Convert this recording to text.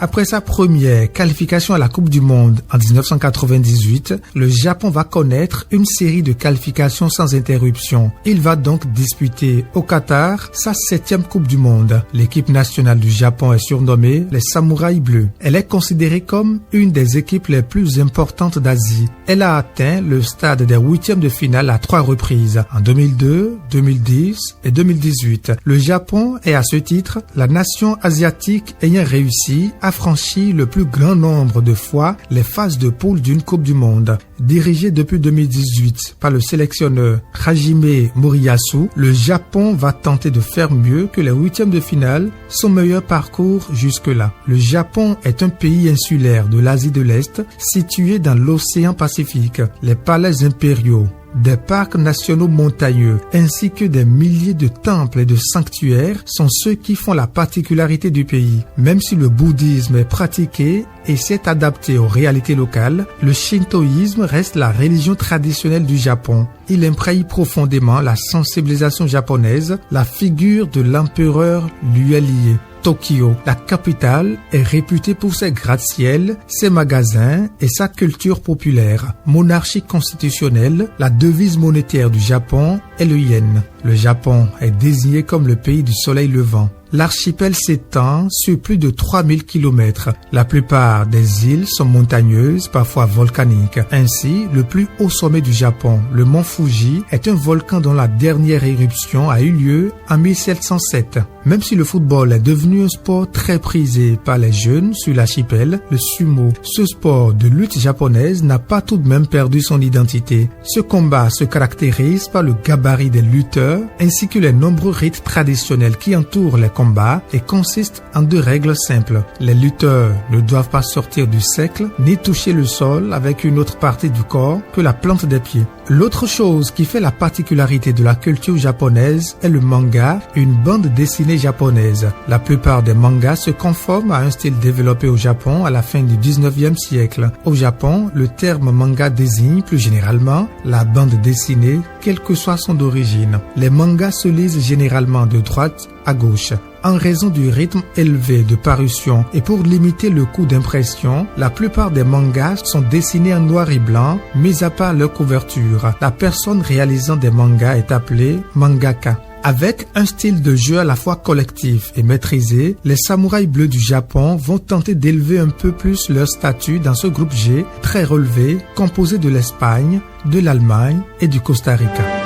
Après sa première qualification à la Coupe du Monde en 1998, le Japon va connaître une série de qualifications sans interruption. Il va donc disputer au Qatar sa 7e Coupe du Monde. L'équipe nationale du Japon est surnommée les Samouraïs Bleus. Elle est considérée comme une des équipes les plus importantes d'Asie. Elle a atteint le stade des 8e de finale à 3 reprises, en 2002, 2010 et 2018. Le Japon est à ce titre la nation asiatique ayant réussi à franchir le plus grand nombre de fois les phases de poule d'une Coupe du Monde. Dirigé depuis 2018 par le sélectionneur Hajime Moriyasu, le Japon va tenter de faire mieux que les 8e de finale, son meilleur parcours jusque-là. Le Japon est un pays insulaire de l'Asie de l'Est, situé dans l'océan Pacifique. Les palais impériaux, des parcs nationaux montagneux ainsi que des milliers de temples et de sanctuaires sont ceux qui font la particularité du pays. Même si le bouddhisme est pratiqué et s'est adapté aux réalités locales, le shintoïsme reste la religion traditionnelle du Japon. Il imprègne profondément la sensibilisation japonaise. La figure de l'empereur lui est liée. Tokyo, la capitale, est réputée pour ses gratte-ciel, ses magasins et sa culture populaire. Monarchie constitutionnelle, la devise monétaire du Japon est le yen. Le Japon est désigné comme le pays du soleil levant. L'archipel s'étend sur plus de 3000 km. La plupart des îles sont montagneuses, parfois volcaniques. Ainsi, le plus haut sommet du Japon, le mont Fuji, est un volcan dont la dernière éruption a eu lieu en 1707. Même si le football est devenu un sport très prisé par les jeunes sur l'archipel, le sumo, ce sport de lutte japonaise, n'a pas tout de même perdu son identité. Ce combat se caractérise par le gabarit des lutteurs ainsi que les nombreux rites traditionnels qui entourent les combats et consistent en 2 règles simples. Les lutteurs ne doivent pas sortir du cercle ni toucher le sol avec une autre partie du corps que la plante des pieds. L'autre chose qui fait la particularité de la culture japonaise est le manga, une bande dessinée japonaise. La plupart des mangas se conforment à un style développé au Japon à la fin du 19e siècle. Au Japon, le terme manga désigne plus généralement la bande dessinée, quelle que soit son origine. Les mangas se lisent généralement de droite à gauche. En raison du rythme élevé de parution et pour limiter le coût d'impression, la plupart des mangas sont dessinés en noir et blanc, mis à part leur couverture. La personne réalisant des mangas est appelée mangaka. Avec un style de jeu à la fois collectif et maîtrisé, les Samouraïs Bleus du Japon vont tenter d'élever un peu plus leur statut dans ce groupe G très relevé, composé de l'Espagne, de l'Allemagne et du Costa Rica.